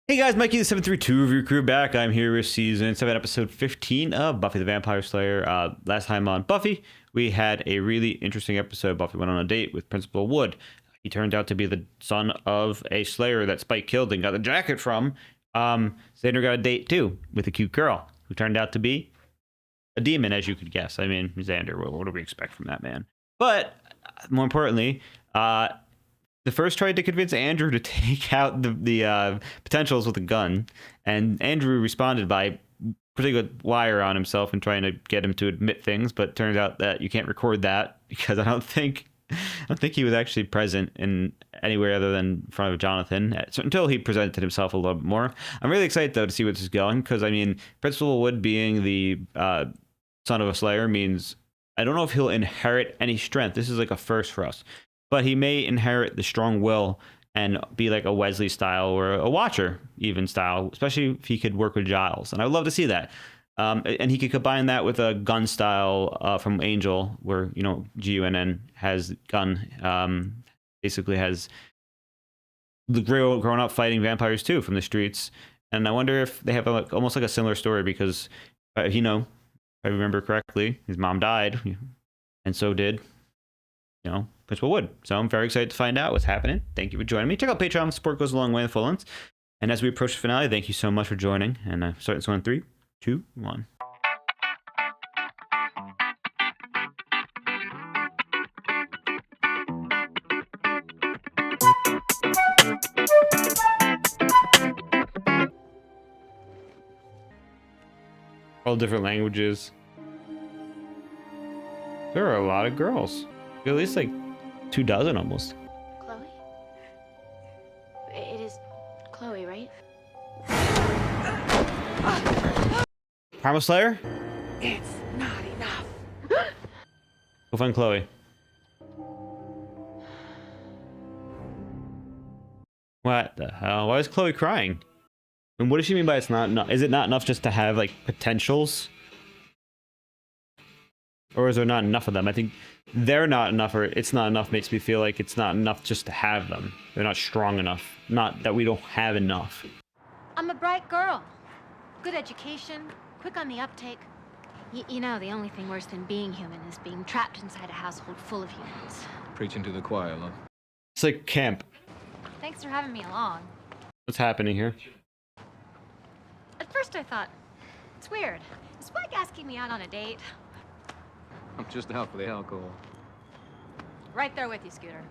Hey guys, Mikey the 732 of your crew back. I'm here with season 7, episode 15 of Buffy the Vampire Slayer. Last time on Buffy, we had a really interesting episode. Buffy went on a date with Principal Wood. He turned out to be the son of a Slayer that Spike killed and got the jacket from. Xander got a date too with a cute girl who turned out to be a demon, as you could guess. I mean, Xander, what do we expect from that man? But more importantly, the first tried to convince Andrew to take out the potentials with a gun, and Andrew responded by putting a wire on himself and trying to get him to admit things. But it turns out that you can't record that because I don't think he was actually present in anywhere other than in front of Jonathan until he presented himself a little bit more. I'm really excited though to see where this is going because I mean, Principal Wood being the son of a Slayer means I don't know if he'll inherit any strength. This is like a first for us. But he may inherit the strong will and be like a Wesley style or a Watcher even style, especially if he could work with Giles. And I would love to see that. And he could combine that with a gun style from Angel, where, you know, GUNN has gun, basically has the grown up fighting vampires too from the streets. And I wonder if they have almost like a similar story because, you know, if I remember correctly, his mom died and so did, you know, Principal Wood. So I'm very excited to find out what's happening. Thank you for joining me. Check out Patreon. Support goes a long way in full length. And as we approach the finale, thank you so much for joining. And starting this one in 3, 2, 1. All different languages. There are a lot of girls. At least like 24 almost. Chloe? It is Chloe, right? Primal Slayer? It's not enough. Go find Chloe. What the hell? Why is Chloe crying? And what does she mean by it's not enough? Is it not enough just to have like potentials? Or is there not enough of them? I think they're not enough, or it's not enough makes me feel like it's not enough just to have them. They're not strong enough. Not that we don't have enough. I'm a bright girl. Good education, quick on the uptake. You know, the only thing worse than being human is being trapped inside a household full of humans. Preaching to the choir, love. It's like camp. Thanks for having me along. What's happening here? At first I thought, it's weird. Is Spike asking me out on a date? I'm just out for the alcohol. Right there with you, Scooter.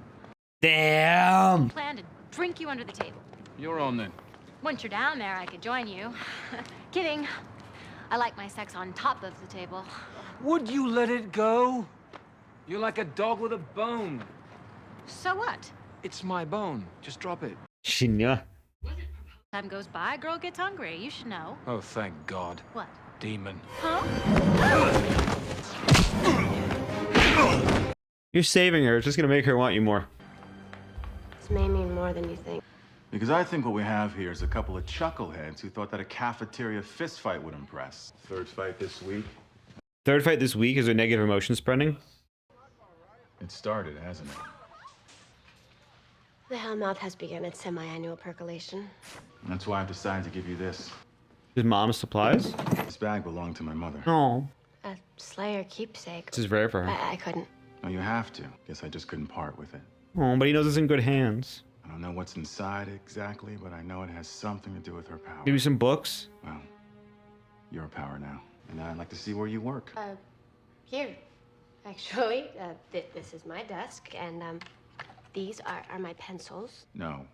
Damn! Plan to drink you under the table. You're on then. Once you're down there, I could join you. Kidding. I like my sex on top of the table. Would you let it go? You're like a dog with a bone. So what? It's my bone. Just drop it. Shinya. Time goes by, girl gets hungry. You should know. Oh, thank God. What? Demon. Huh? You're saving her. It's just gonna make her want you more. This may mean more than you think. Because I think what we have here is a couple of chuckleheads who thought that a cafeteria fistfight would impress. Third fight this week. Third fight this week. Is there negative emotion spreading? It started, hasn't it? The Hellmouth has begun its semi-annual percolation. That's why I've decided to give you this. His mom's supplies? This bag belonged to my mother. Oh. A Slayer keepsake. This is rare for her. I couldn't. No, you have to. Guess I just couldn't part with it. Oh, but he knows it's in good hands. I don't know what's inside exactly, but I know it has something to do with her power. Maybe some books? Well, you're a power now. And I'd like to see where you work. Here. Actually, this is my desk, and, these are my pencils. No.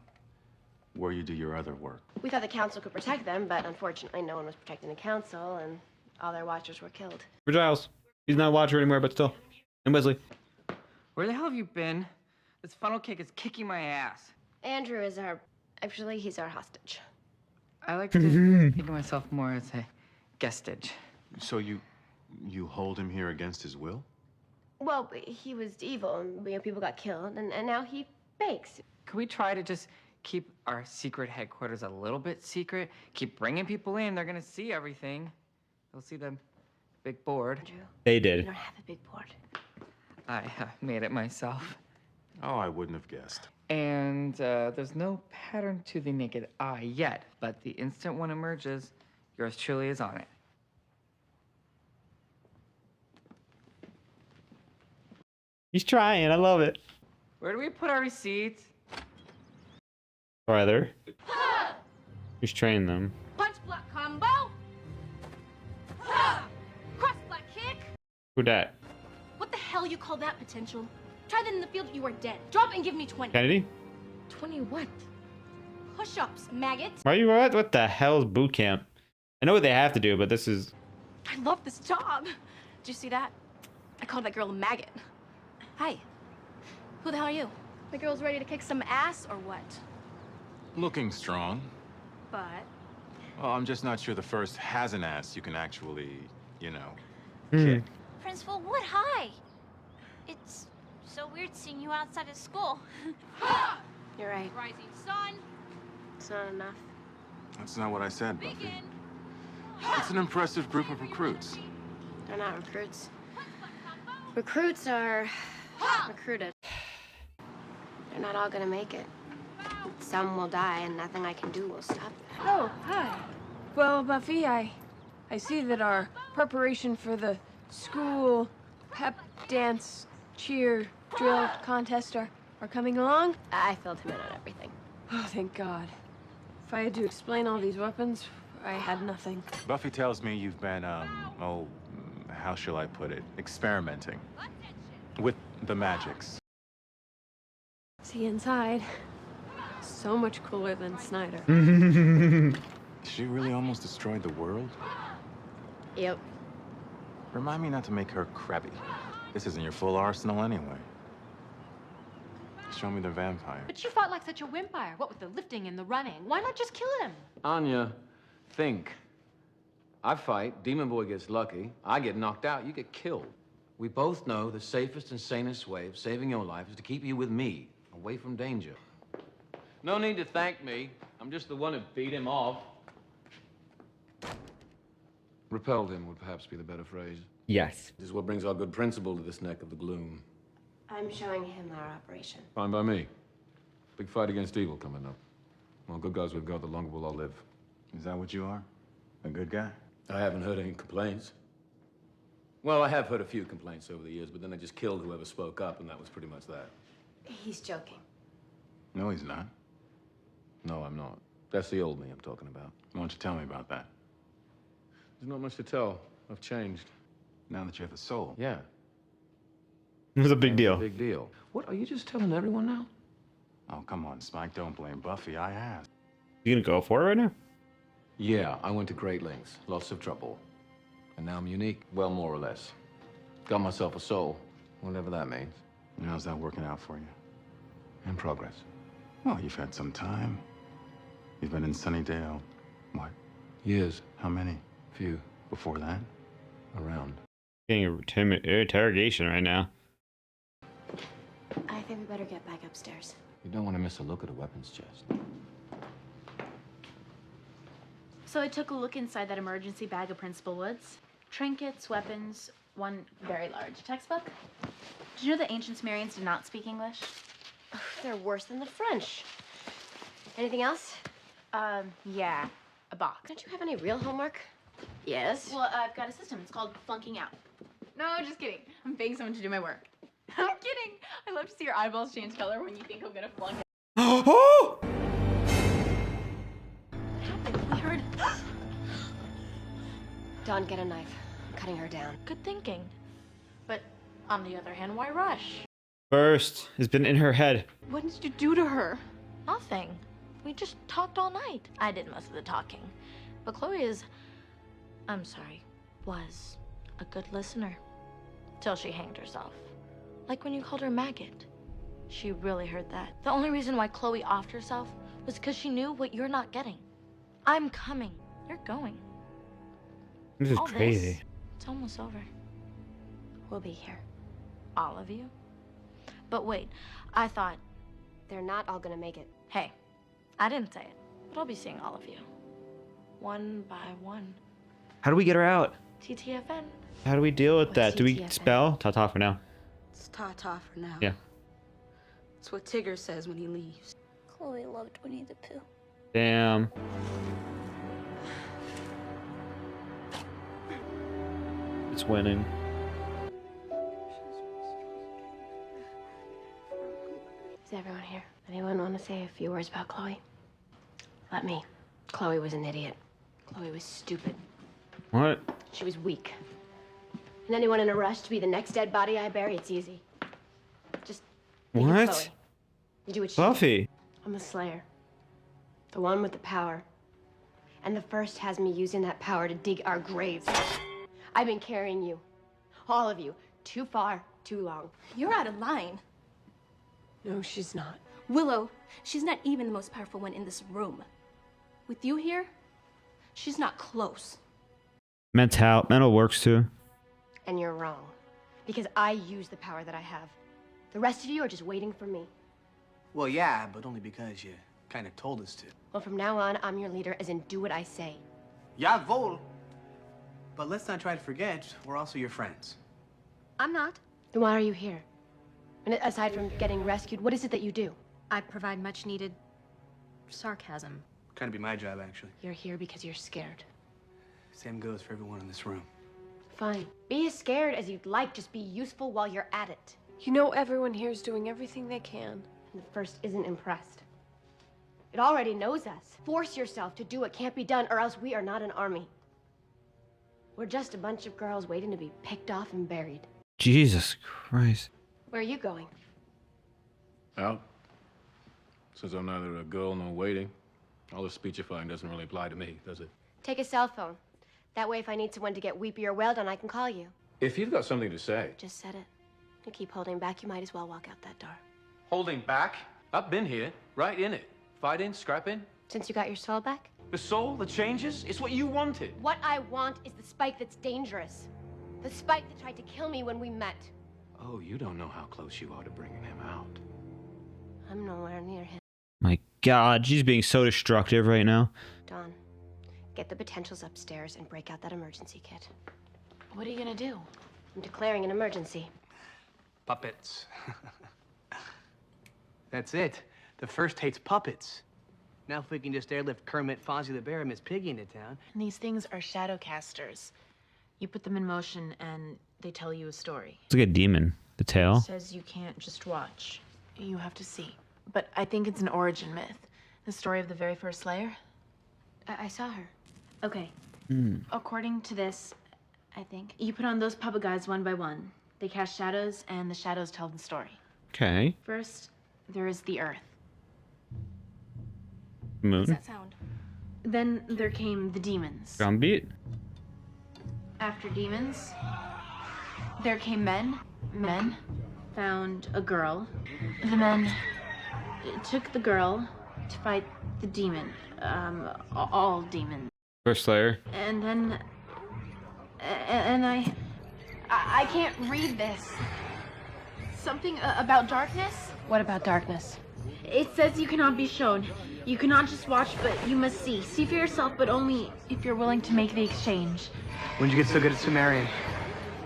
Where you do your other work. We thought the council could protect them, but unfortunately no one was protecting the council, and all their watchers were killed. For Giles. He's not a Watcher anymore, but still. And Wesley. Where the hell have you been? This funnel cake is kicking my ass. Andrew is actually, he's our hostage. I like to think of myself more as a guestage. So you hold him here against his will? Well, he was evil, and people got killed, and now he bakes. Could we try to just keep our secret headquarters a little bit secret? Keep bringing people in. They're gonna see everything. They'll see the big board. Andrew, They we did. don't have a big board. I made it myself. Oh, I wouldn't have guessed. And there's no pattern to the naked eye yet, but the instant one emerges, yours truly is on it. He's trying. I love it. Where do we put our receipts? Brother. He's training them. Punch block combo. Cross block kick. Who dat? What the hell you call that potential? Try that in the field, you are dead. Drop and give me 20. Kennedy? 20 what? Push-ups, maggots. Why are you what the hell is boot camp? I know what they have to do, but this is I love this job. Did you see that? I called that girl a maggot. Hi. Who the hell are you? The girl's ready to kick some ass or what? Looking strong. But Well, I'm just not sure the first has an ass you can actually, you know, Hmm. kick. Principal Wood, hi. It's so weird seeing you outside of school. You're right. rising sun, It's not enough. That's not what I said, Buffy. begin. It's an impressive group of recruits. They're not recruits. Recruits are recruited. They're not all gonna make it. Some will die, and nothing I can do will stop that. Oh, hi. Well, Buffy, I see that our preparation for the school pep dance, cheer, drill contest are coming along. I filled him in on everything. Oh, thank God. If I had to explain all these weapons, I had nothing. Buffy tells me you've been, how shall I put it? Experimenting with the magics. See inside. So much cooler than Snyder. She really almost destroyed the world? Yep. Remind me not to make her crabby. This isn't your full arsenal anyway. Show me the vampire. But you fought like such a wimpire. What with the lifting and the running? Why not just kill him? Anya, think. I fight, Demon Boy gets lucky, I get knocked out, you get killed. We both know the safest and sanest way of saving your life is to keep you with me, away from danger. No need to thank me. I'm just the one who beat him off. Repelled him would perhaps be the better phrase. Yes. This is what brings our good principal to this neck of the gloom. I'm showing him our operation. Fine by me. Big fight against evil coming up. The more good guys we've got, the longer we'll all live. Is that what you are? A good guy? I haven't heard any complaints. Well, I have heard a few complaints over the years, but then I just killed whoever spoke up, and that was pretty much that. He's joking. No, he's not. No, I'm not. That's the old me I'm talking about. Why don't you tell me about that? There's not much to tell. I've changed. Now that you have a soul. Yeah. It was a big deal. Big deal. What, are you just telling everyone now? Oh, come on, Spike. Don't blame Buffy. I asked. You gonna go for it right now? Yeah, I went to great lengths. Lots of trouble. And now I'm unique. Well, more or less. Got myself a soul. Whatever that means. And how's that working out for you? In progress. Well, you've had some time. You've been in Sunnydale. What? Years. How many? Few. Before that? Around. Getting a interrogation right now. I think we better get back upstairs. You don't want to miss a look at a weapons chest. So I took a look inside that emergency bag of Principal Wood's. Trinkets, weapons, one very large textbook. Did you know the ancient Sumerians did not speak English? They're worse than the French. Anything else? Yeah, a box. Don't you have any real homework? Yes. Well, I've got a system. It's called flunking out. No, just kidding. I'm paying someone to do my work. I'm kidding. I love to see your eyeballs change color when you think I'm gonna flunk out. Oh! We heard. Dawn, get a knife. I'm cutting her down. Good thinking. But on the other hand, why rush? First has been in her head. What did you do to her? Nothing. We just talked all night. I did most of the talking. But Chloe is, I'm sorry, was a good listener. Till she hanged herself. Like when you called her a maggot. She really heard that. The only reason why Chloe offed herself was because she knew what you're not getting. I'm coming. You're going. This is All crazy. this, it's almost over. We'll be here. All of you? But wait, I thought, They're not all gonna make it. hey, I didn't say it, but I'll be seeing all of you. One by one. How do we get her out? TTFN. How do we deal with What's that? Do we TTFN? spell? Ta-ta for now. It's ta-ta for now. Yeah. It's what Tigger says when he leaves. Chloe loved Winnie the Pooh. Damn. It's winning. Is everyone here? Anyone want to say a few words about Chloe? Let me. Chloe was an idiot. Chloe was stupid. What? She was weak. And anyone in a rush to be the next dead body I bury, it's easy. Just think of What? Chloe. You do what she Buffy. did. I'm the Slayer. The one with the power. And the first has me using that power to dig our graves. I've been carrying you, all of you, too far, too long. You're out of line. No, she's not. Willow, she's not even the most powerful one in this room. With you here, she's not close. Mental works too. And you're wrong. Because I use the power that I have. The rest of you are just waiting for me. Well, yeah, but only because you kind of told us to. Well, from now on, I'm your leader, as in do what I say. Jawohl. But let's not try to forget, we're also your friends. I'm not. Then why are you here? And aside from getting rescued, what is it that you do? I provide much needed sarcasm. Kind of be my job, actually. You're here because you're scared. Same goes for everyone in this room. Fine. Be as scared as you'd like, just be useful while you're at it. You know everyone here is doing everything they can. And the first isn't impressed. It already knows us. Force yourself to do what can't be done, or else we are not an army. We're just a bunch of girls waiting to be picked off and buried. Jesus Christ. Where are you going? Out. Since I'm neither a girl nor waiting, all this speechifying doesn't really apply to me, does it? Take a cell phone. That way, if I need someone to get weepy or wailed on, I can call you. If you've got something to say. Just said it. You keep holding back, you might as well walk out that door. Holding back? I've been here, right in it. Fighting, scrapping. Since you got your soul back? The soul, the changes, it's what you wanted. What I want is the Spike that's dangerous. The Spike that tried to kill me when we met. Oh, you don't know how close you are to bringing him out. I'm nowhere near him. My God, she's being so destructive right now. Dawn, get the potentials upstairs and break out that emergency kit. What are you gonna do? I'm declaring an emergency. Puppets. That's it. The first hates puppets. Now if we can just airlift Kermit, Fozzie the Bear, and Miss Piggy into town. And these things are shadow casters. You put them in motion and they tell you a story. It's like a demon. The tail. It says you can't just watch. You have to see. But I think it's an origin myth. The story of the very first Slayer. I saw her. Okay. According to this, I think, you put on those puppet guys one by one. They cast shadows, and the shadows tell the story. Okay. First, there is the Earth. Moon. How does that sound? Then there came the demons. Drumbeat. After demons, there came men. Men found a girl. The men took the girl to fight the demon. All demons. First Slayer. And then, and I can't read this. Something about darkness? What about darkness? It says you cannot be shown. You cannot just watch, but you must see. See for yourself, but only if you're willing to make the exchange. When'd you get so good at Sumerian?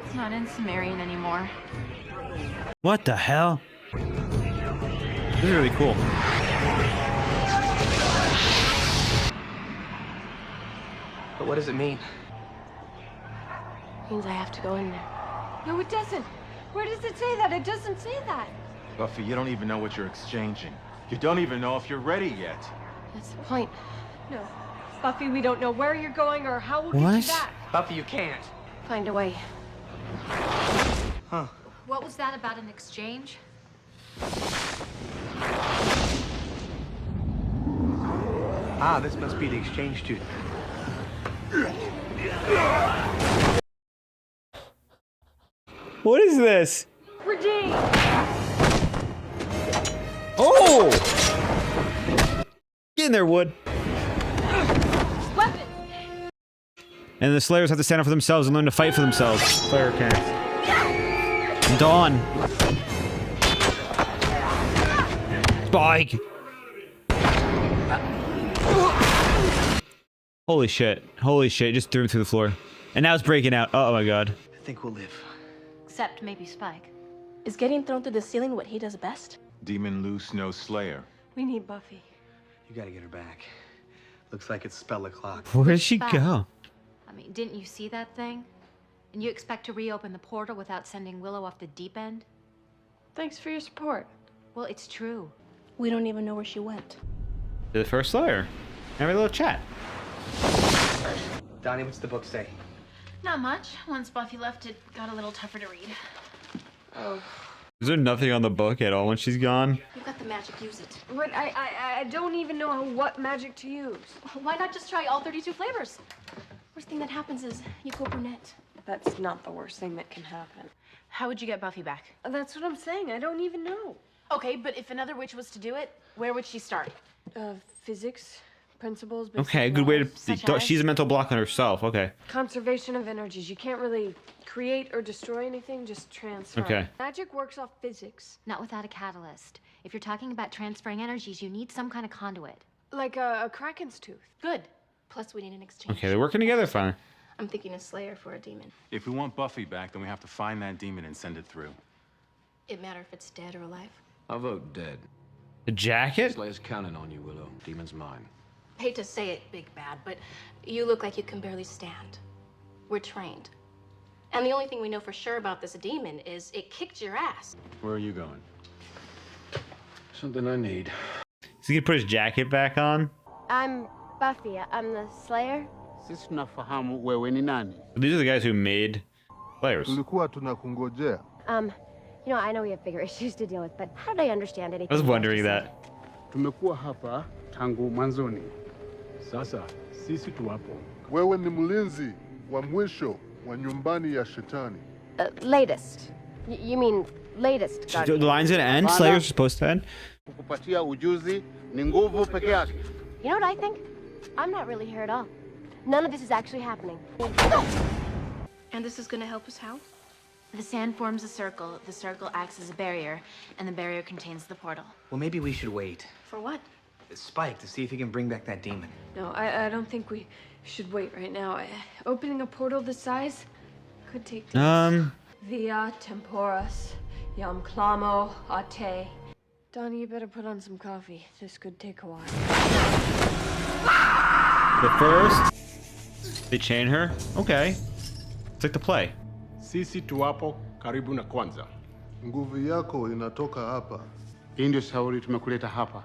It's not in Sumerian anymore. What the hell? This is really cool. But what does it mean? Means I have to go in there. No, it doesn't. Where does it say that? It doesn't say that. Buffy, you don't even know what you're exchanging. You don't even know if you're ready yet. That's the point. No. Buffy, we don't know where you're going or how we'll get you What? back. Buffy, you can't. Find a way. Huh. What was that about an exchange? Ah, this must be the exchange student. What is this? Redeem! Oh! Get in there, Wood. Weapon! And the Slayers have to stand up for themselves and learn to fight for themselves. Slayer can't. Dawn. Spike. Holy shit. Holy shit. Just threw him through the floor. And now it's breaking out. Oh my god. I think we'll live. Except maybe Spike. Is getting thrown through the ceiling what he does best? Demon loose, no slayer. We need Buffy. You gotta get her back. Looks like it's spell o'clock. Where did she Fast. go? I mean, didn't you see that thing? And you expect to reopen the portal without sending Willow off the deep end? Thanks for your support. Well, it's true. We don't even know where she went. To the first Slayer. Have a little chat. Donnie, what's the book say? Not much. Once Buffy left, it got a little tougher to read. Oh. Is there nothing on the book at all when she's gone? You've got the magic, use it. But I don't even know what magic to use. Why not just try all 32 flavors? Worst thing that happens is you go brunette. That's not the worst thing that can happen. How would you get Buffy back? That's what I'm saying. I don't even know. Okay, but if another witch was to do it, where would she start? Physics, principles. Okay, good way to. Such as? She's a mental block on herself. Okay. Conservation of energies. You can't really create or destroy anything, just transfer. Okay. Magic works off physics. Not without a catalyst. If you're talking about transferring energies, you need some kind of conduit. Like a kraken's tooth. Good. Plus, we need an exchange. Okay, they're working together fine. I'm thinking a slayer for a demon. If we want Buffy back, then we have to find that demon and send it through. It matter if it's dead or alive. I vote dead. The jacket? Slayer's counting on you, Willow. Demon's mine. Hate to say it, Big Bad, but you look like you can barely stand. We're trained. And the only thing we know for sure about this demon is it kicked your ass. Where are you going? Something I need. Is he gonna put his jacket back on? I'm Buffy. I'm the Slayer. Sisi tunafahamu wewe ni nani. These are the guys who made Slayers. Tulikuwa tunakungojea. You know, I know we have bigger issues to deal with, but how did I understand anything? I was wondering that. Tumekuwa hapa tangu mwanzoni. Sasa sisi tuwapo. Wewe ni mlinzi wa mwisho wa nyumbani ya shetani. Latest. You mean latest? The line's gonna end? Slayer's supposed to end? Kukupatia ujuzi ni nguvu peke yake. You know what I think? I'm not really here at all. None of this is actually happening. And this is gonna help us how? The sand forms a circle, the circle acts as a barrier, and the barrier contains the portal. Well, maybe we should wait. For what? Spike, to see if he can bring back that demon. No, I don't think we should wait right now. Opening a portal this size could take days. Via temporis, yam clamo ate. Donnie, you better put on some coffee. This could take a while. The first, they chain her. Okay, it's like the play. Sisi tuwapo karibu na kwanza. Nguvu yako inatoka hapa. Hii ndio shauri tumekuleta hapa.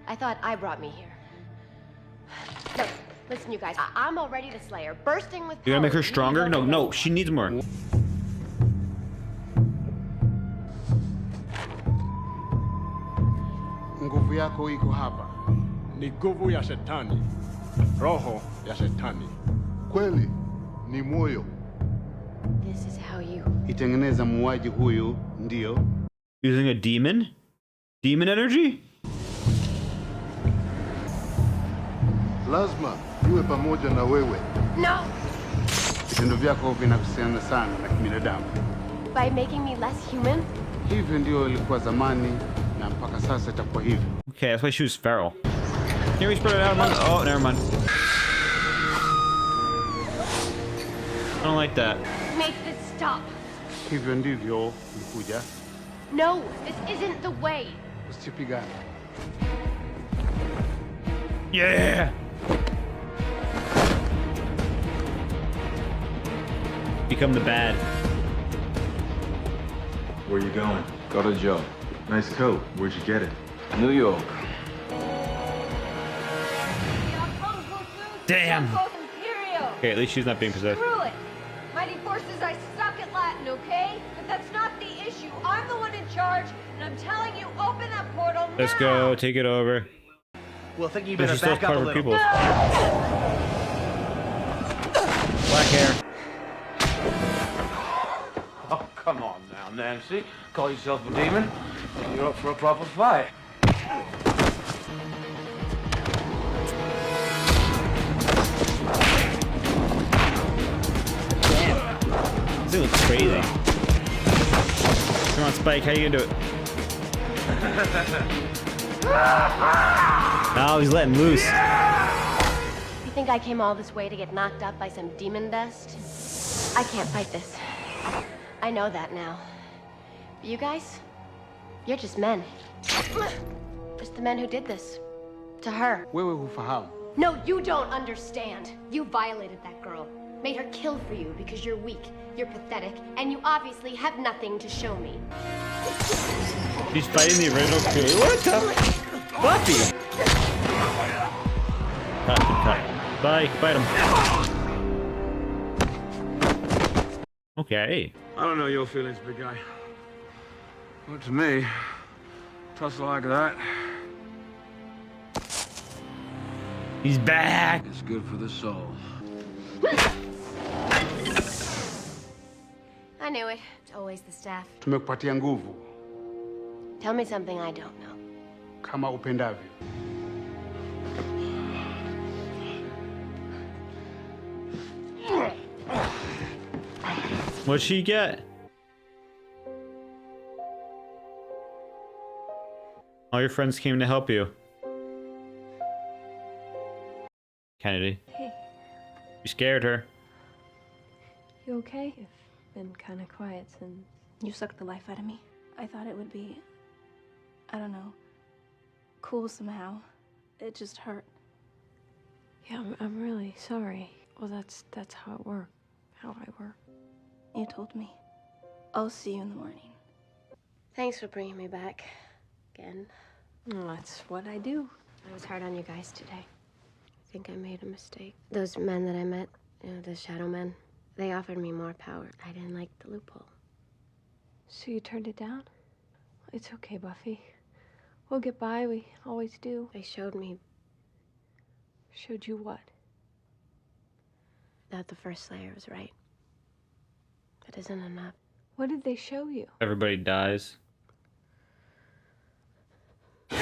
I thought I brought me here. Look, listen, you guys. I'm already the Slayer, bursting with. You gonna make her stronger? No, no, she needs more. Nguvu yako iko hapa. Ni nguvu ya shetani. Roho ya shetani. Kweli ni moyo. This is how you. Itengeneza muuaji huyu ndio. Using a demon? Demon energy? Lazima niwe pamoja na wewe. No! Vitendo vyako vinahusiana sana na kibinadamu. By making me less human? Hivyo ndio ilikuwa zamani na mpaka sasa itakuwa hivyo. Okay, that's why she was feral. Here we spread it out. Oh, never mind. I don't like that. Make this stop. Hivyo ndivyo ulikuja. No, this isn't the way. Usipigane. Yeah! Become the bad. Where you going? Got a job. Nice coat. Where'd you get it? New York. Damn! Okay, at least she's not being possessed. Screw it! Mighty Forces, I suck at Latin, okay? But that's not the issue. I'm the one in charge, and I'm telling you, open that portal now! Let's go, take it over. Well, I think you But better she's still back up part a of her little. people. Black hair. Oh, come on now, Nancy. Call yourself a demon, and you're up for a proper fight. This thing looks crazy. Come on, Spike, how you gonna do it? Oh, he's letting loose. You think I came all this way to get knocked up by some demon dust? I can't fight this. I know that now. But you guys, you're just men. It's the men who did this. To her. Wewe hufahamu. No, you don't understand. You violated that girl. Made her kill for you because you're weak, you're pathetic, and you obviously have nothing to show me. She's fighting the original crew. What the? Buffy! Cut. Bye. Fight him. Okay. I don't know your feelings, big guy. But to me, tussle like that. He's back. It's good for the soul. I knew it. It's always the staff. Tumekupatia nguvu Tell me something I don't know. kama upendavyo. What'd she get? All your friends came to help you. Kennedy. Hey, You scared her. you okay? You've been kind of quiet since. You sucked the life out of me. I thought it would be, I don't know, cool somehow. It just hurt. Yeah, I'm really sorry. Well, that's how it works. How I work. You told me. I'll see you in the morning. Thanks for bringing me back. Again. That's what I do. I was hard on you guys today. I think I made a mistake. Those men that I met, the shadow men, they offered me more power. I didn't like the loophole. So you turned it down? It's okay, Buffy. We'll get by. We always do. They showed me Showed you what? that the first Slayer was right. That isn't enough. What did they show you? Everybody dies. Oh,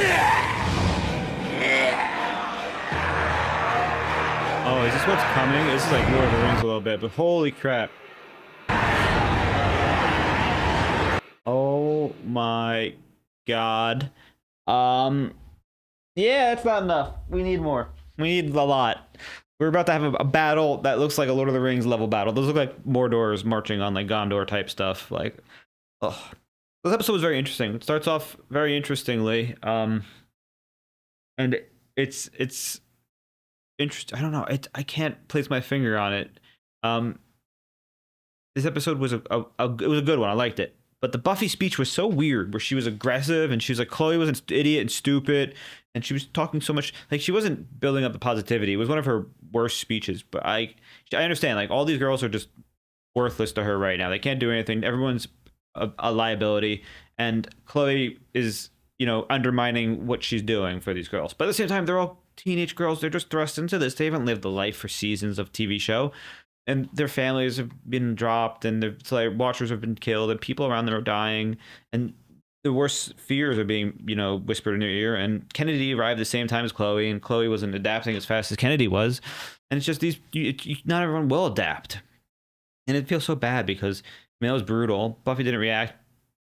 is this what's coming? This is like Lord of the Rings a little bit, but holy crap. Oh my god. Yeah, it's not enough. We need more. We need a lot. We're about to have a battle that looks like a Lord of the Rings level battle. Those look like Mordor's marching on like Gondor type stuff. Like, oh, this episode was very interesting. It starts off very interestingly, and it's interesting. I don't know. I can't place my finger on it. This episode was it was a good one. I liked it. But the Buffy speech was so weird, where she was aggressive and she was like, Chloe was an idiot and stupid, and she was talking so much like she wasn't building up the positivity. It was one of her worst speeches. But I understand, like, all these girls are just worthless to her right now. They can't do anything. Everyone's a liability, and Chloe is, undermining what she's doing for these girls. But at the same time, they're all teenage girls. They're just thrust into this. They haven't lived the life for seasons of TV show. And their families have been dropped, and their Slayer watchers have been killed, and people around them are dying, and the worst fears are being, whispered in their ear. And Kennedy arrived at the same time as Chloe, and Chloe wasn't adapting as fast as Kennedy was. And it's just not everyone will adapt. And it feels so bad because, it was brutal. Buffy didn't react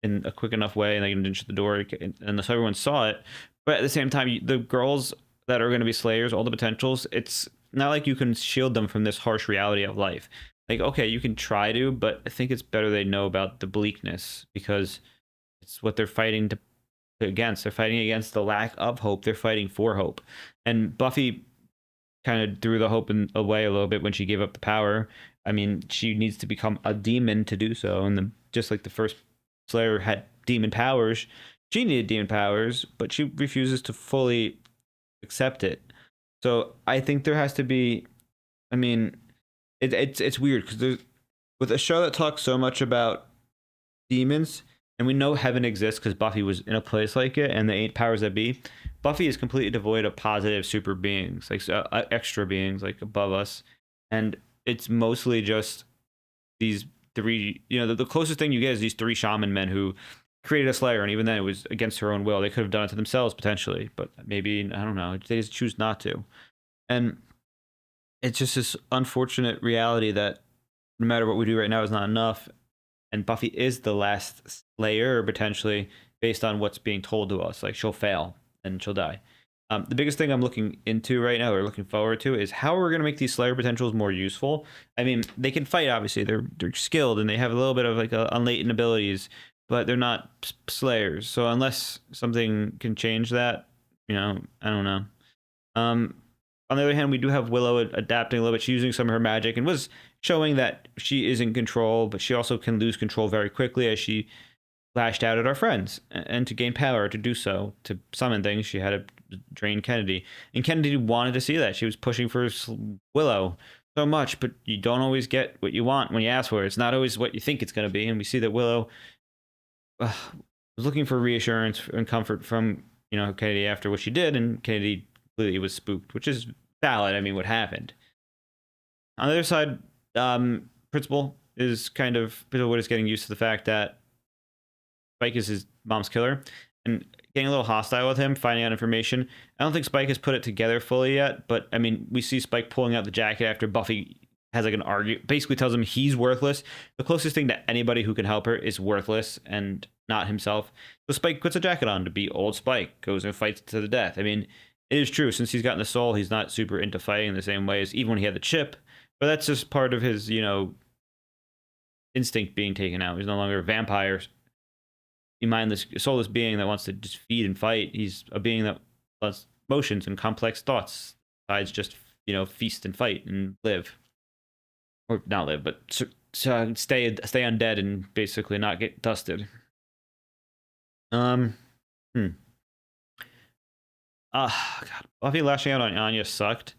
in a quick enough way, and they didn't shut the door unless everyone saw it. But at the same time, the girls that are going to be Slayers, all the potentials, it's not like you can shield them from this harsh reality of life. Like, okay, you can try to, but I think it's better they know about the bleakness, because it's what they're fighting against. They're fighting against the lack of hope. They're fighting for hope. And Buffy kind of threw the hope away a little bit when she gave up the power. I mean, she needs to become a demon to do so. And just like the first Slayer had demon powers, she needed demon powers, but she refuses to fully accept it. So I think there has to be, it's weird because with a show that talks so much about demons, and we know heaven exists because Buffy was in a place like it, and the 8 powers that be, Buffy is completely devoid of positive super beings, like extra beings, like above us, and it's mostly just these 3. The closest thing you get is these 3 shaman men who created a Slayer, and even then it was against her own will. They could have done it to themselves potentially, but maybe, I don't know, they just choose not to. And it's just this unfortunate reality that no matter what we do right now is not enough, and Buffy is the last Slayer potentially, based on what's being told to us. Like, she'll fail and she'll die. The biggest thing I'm looking into right now, or looking forward to, is how we're going to make these Slayer potentials more useful. I mean, they can fight, obviously. They're skilled, and they have a little bit of like latent abilities, but they're not slayers. So unless something can change that, I don't know. On the other hand, we do have Willow adapting a little bit. She's using some of her magic and was showing that she is in control, but she also can lose control very quickly as she lashed out at our friends. And to gain power to do so, to summon things, she had to drain Kennedy. And Kennedy wanted to see that. She was pushing for Willow so much, but you don't always get what you want when you ask for it. It's not always what you think it's going to be. And we see that Willow was looking for reassurance and comfort from, Kennedy after what she did, and Kennedy clearly was spooked, which is valid. I mean, what happened? On the other side, Principal is Principal is getting used to the fact that Spike is his mom's killer and getting a little hostile with him, finding out information. I don't think Spike has put it together fully yet, but I mean, we see Spike pulling out the jacket after Buffy has like an argument, basically tells him he's worthless. The closest thing to anybody who can help her is worthless and not himself. So Spike puts a jacket on to be old Spike, goes and fights to the death. I mean, it is true, since he's gotten the soul, he's not super into fighting in the same way as even when he had the chip, but that's just part of his, instinct being taken out. He's no longer a vampire, a mindless, soulless being that wants to just feed and fight. He's a being that wants emotions and complex thoughts, besides just, feast and fight and live. Or not live, but stay undead and basically not get dusted. God, Buffy lashing out on Anya sucked,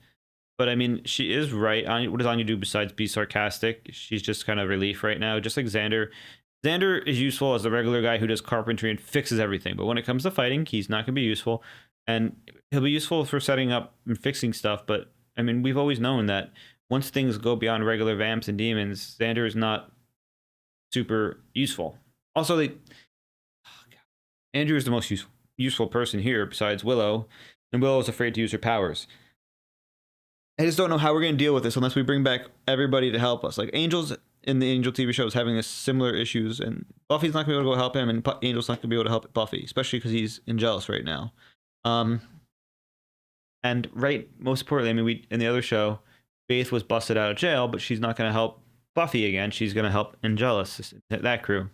but I mean, she is right. Anya, what does Anya do besides be sarcastic? She's just kind of relief right now, just like Xander. Xander is useful as the regular guy who does carpentry and fixes everything, but when it comes to fighting, he's not going to be useful, and he'll be useful for setting up and fixing stuff, but I mean, we've always known that once things go beyond regular vamps and demons, Xander is not super useful. Also, Andrew is the most useful person here besides Willow, and Willow is afraid to use her powers. I just don't know how we're going to deal with this unless we bring back everybody to help us. Like Angel's in the Angel TV show is having this similar issues, and Buffy's not going to be able to go help him, and Angel's not going to be able to help Buffy, especially because he's in Jealous right now. And most importantly, I mean, we in the other show, Faith was busted out of jail, but she's not going to help Buffy again. She's going to help Angelus, that crew.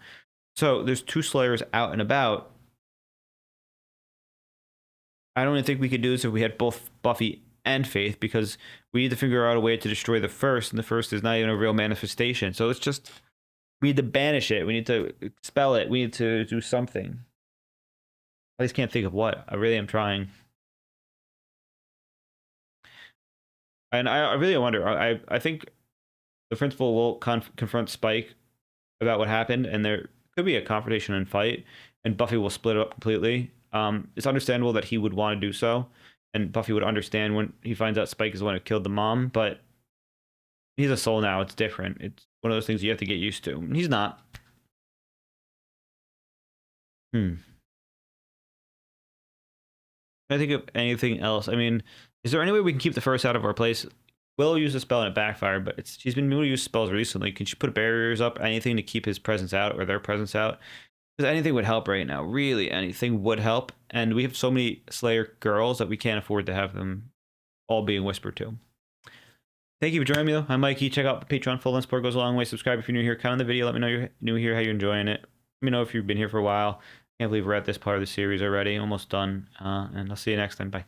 So there's 2 Slayers out and about. I don't even think we could do this if we had both Buffy and Faith, because we need to figure out a way to destroy the first, and the first is not even a real manifestation. So we need to banish it. We need to expel it. We need to do something. I just can't think of what. I really am trying. And I really wonder. I think the principal will confront Spike about what happened, and there could be a confrontation and fight, and Buffy will split up completely. It's understandable that he would want to do so, and Buffy would understand when he finds out Spike is the one who killed the mom, but he's a soul now. It's different. It's one of those things you have to get used to. And he's not. I think of anything else. I mean, is there any way we can keep the first out of our place? Willow used a spell and it backfired, but she's been able to use spells recently. Can she put barriers up? Anything to keep his presence out or their presence out? Because anything would help right now. Really, anything would help. And we have so many Slayer girls that we can't afford to have them all being whispered to. Thank you for joining me, though. I'm Mikey. Check out the Patreon. Full length support goes a long way. Subscribe if you're new here. Comment on the video. Let me know you're new here, how you're enjoying it. Let me know if you've been here for a while. Can't believe we're at this part of the series already. Almost done. And I'll see you next time. Bye.